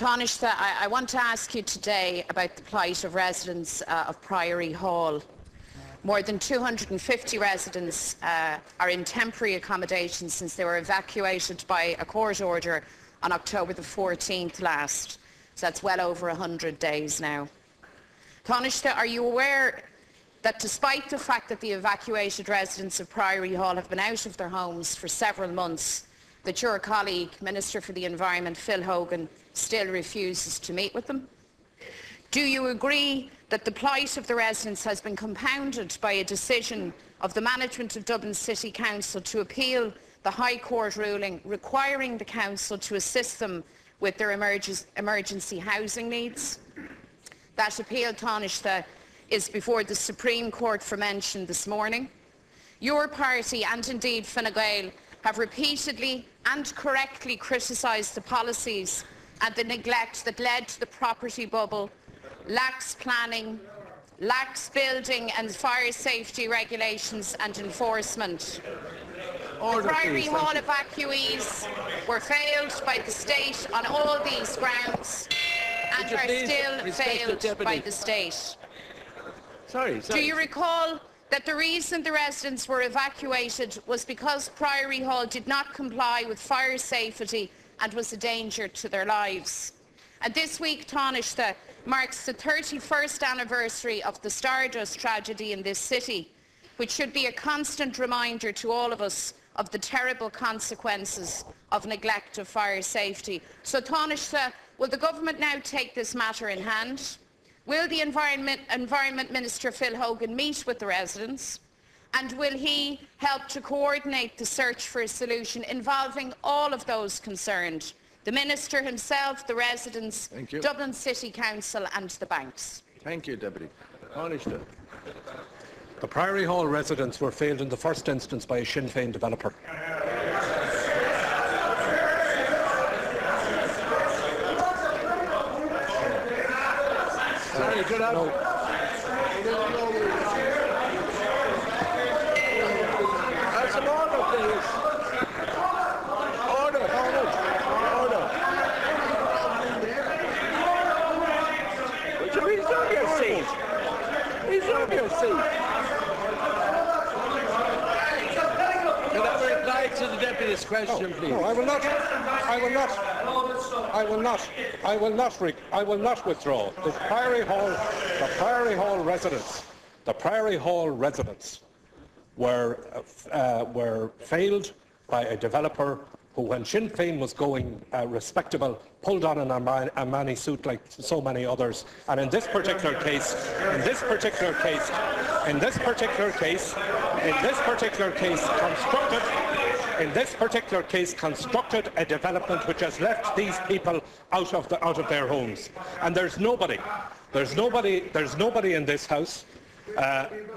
Taoiseach, I want to ask you today about the plight of residents of Priory Hall. More than 250 residents are in temporary accommodation since they were evacuated by a court order on October the 14th last. So that's well over 100 days now. Taoiseach, are you aware that despite the fact that the evacuated residents of Priory Hall have been out of their homes for several months, that your colleague, Minister for the Environment, Phil Hogan, still refuses to meet with them? Do you agree that the plight of the residents has been compounded by a decision of the management of Dublin City Council to appeal the High Court ruling requiring the Council to assist them with their emergency housing needs? That appeal, Taoiseach, is before the Supreme Court for mention this morning. Your party and indeed Fine Gael have repeatedly and correctly criticised the policies and the neglect that led to the property bubble, lax planning, lax building and fire safety regulations and enforcement. The Priory Hall evacuees were failed by the state on all these grounds and are still failed by the state. Do you recall that the reason the residents were evacuated was because Priory Hall did not comply with fire safety and was a danger to their lives? And this week, Taoiseach, marks the 31st anniversary of the Stardust tragedy in this city, which should be a constant reminder to all of us of the terrible consequences of neglect of fire safety. So, Taoiseach, will the Government now take this matter in hand? Will the Environment Minister Phil Hogan meet with the residents? And will he help to coordinate the search for a solution involving all of those concerned? The Minister himself, the residents, Dublin City Council and the banks. Thank you, Deputy. The Priory Hall residents were failed in the first instance by a Sinn Féin developer. Sorry, good up. Some order, please. Order. He's on your seat. He's on your seat. Can I reply to the Deputy's question, please? No, I will not withdraw. The Priory Hall residents were failed by a developer who, when Sinn Féin was going respectable, pulled on an Armani suit like so many others. And in this particular case, constructed a development which has left these people out of their homes. And there's nobody in this House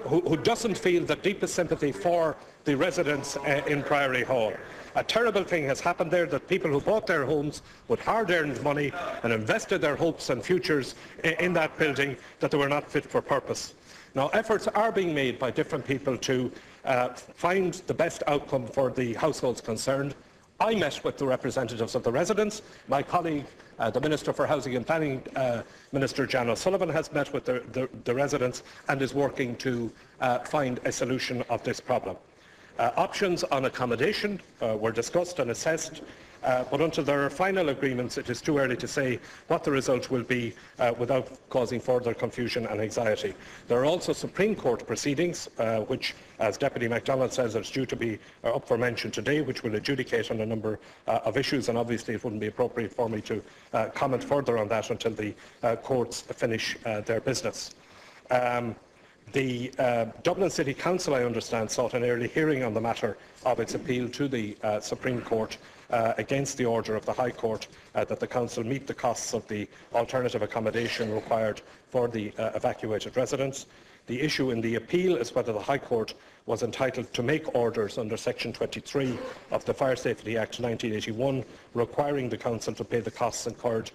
who doesn't feel the deepest sympathy for the residents in Priory Hall. A terrible thing has happened there, that people who bought their homes with hard-earned money and invested their hopes and futures in that building, that they were not fit for purpose. Now, efforts are being made by different people to find the best outcome for the households concerned. I met with the representatives of the residents. My colleague, the Minister for Housing and Planning, Minister Jan O'Sullivan, has met with the residents and is working to find a solution of this problem. Options on accommodation were discussed and assessed, but until there are final agreements, it is too early to say what the result will be without causing further confusion and anxiety. There are also Supreme Court proceedings, which, as Deputy MacDonald says, is due to be up for mention today, which will adjudicate on a number of issues, and obviously it wouldn't be appropriate for me to comment further on that until the courts finish their business. The Dublin City Council, I understand, sought an early hearing on the matter of its appeal to the Supreme Court against the order of the High Court that the Council meet the costs of the alternative accommodation required for the evacuated residents. The issue in the appeal is whether the High Court was entitled to make orders under Section 23 of the Fire Safety Act 1981, requiring the Council to pay the costs incurred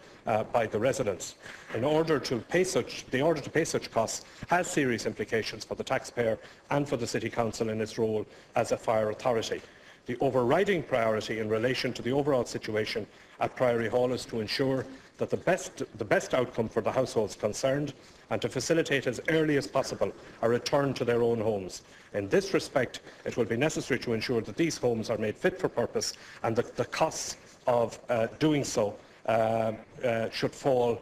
by the residents. The order to pay such costs has serious implications for the taxpayer and for the City Council in its role as a fire authority. The overriding priority in relation to the overall situation at Priory Hall is to ensure that the best outcome for the households concerned and to facilitate as early as possible a return to their own homes. In this respect, it will be necessary to ensure that these homes are made fit for purpose and that the costs of doing so should fall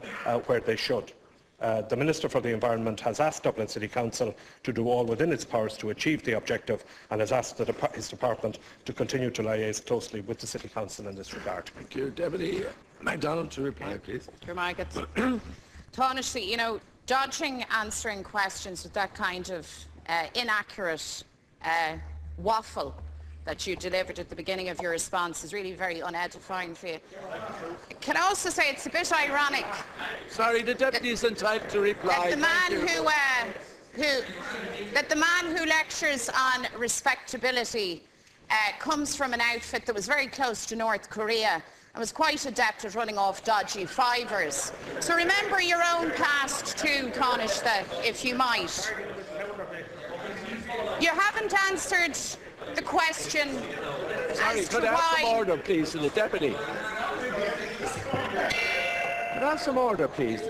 where they should. The Minister for the Environment has asked Dublin City Council to do all within its powers to achieve the objective and has asked his department to continue to liaise closely with the City Council in this regard. Thank you. Deputy MacDonald to reply, please. Tánaiste, you know, dodging answering questions with that kind of inaccurate waffle that you delivered at the beginning of your response is really very unedifying for you. Can I also say it's a bit ironic? Sorry, the deputy is entitled to reply. That the man who lectures on respectability comes from an outfit that was very close to North Korea and was quite adept at running off dodgy fivers. So remember your own past too, Tánaiste, if you might. You haven't answered the question Sorry, as could to I have why... some order, please, to the deputy? Could I have some order, please?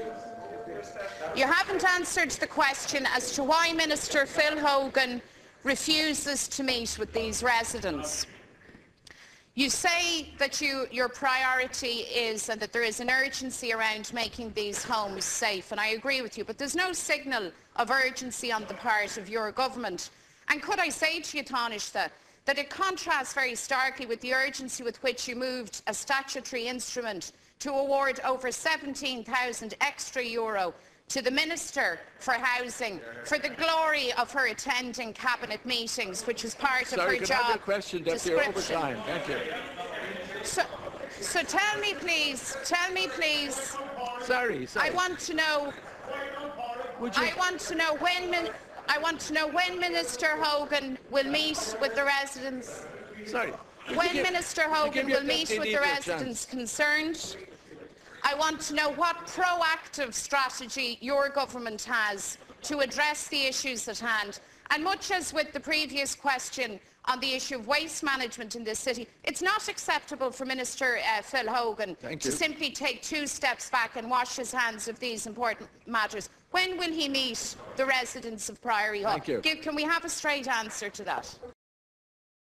You haven't answered the question as to why Minister Phil Hogan refuses to meet with these residents. You say that your priority is and that there is an urgency around making these homes safe, and I agree with you, but there's no signal of urgency on the part of your government. And could I say to you, Tánaiste, that it contrasts very starkly with the urgency with which you moved a statutory instrument to award over 17,000 extra euro to the Minister for Housing for the glory of her attending cabinet meetings, which is part of her job. Sorry, could I have a question, Deputy, over time? Thank you. So tell me please. Sorry. I want to know. I want to know when Minister Hogan will meet with the residents. Sorry. When Minister Hogan will meet with the residents concerned. I want to know what proactive strategy your government has to address the issues at hand. And much as with the previous question on the issue of waste management in this city, it's not acceptable for Minister Phil Hogan to simply take 2 steps back and wash his hands of these important matters. When will he meet the residents of Priory Hall? Thank you. Can we have a straight answer to that?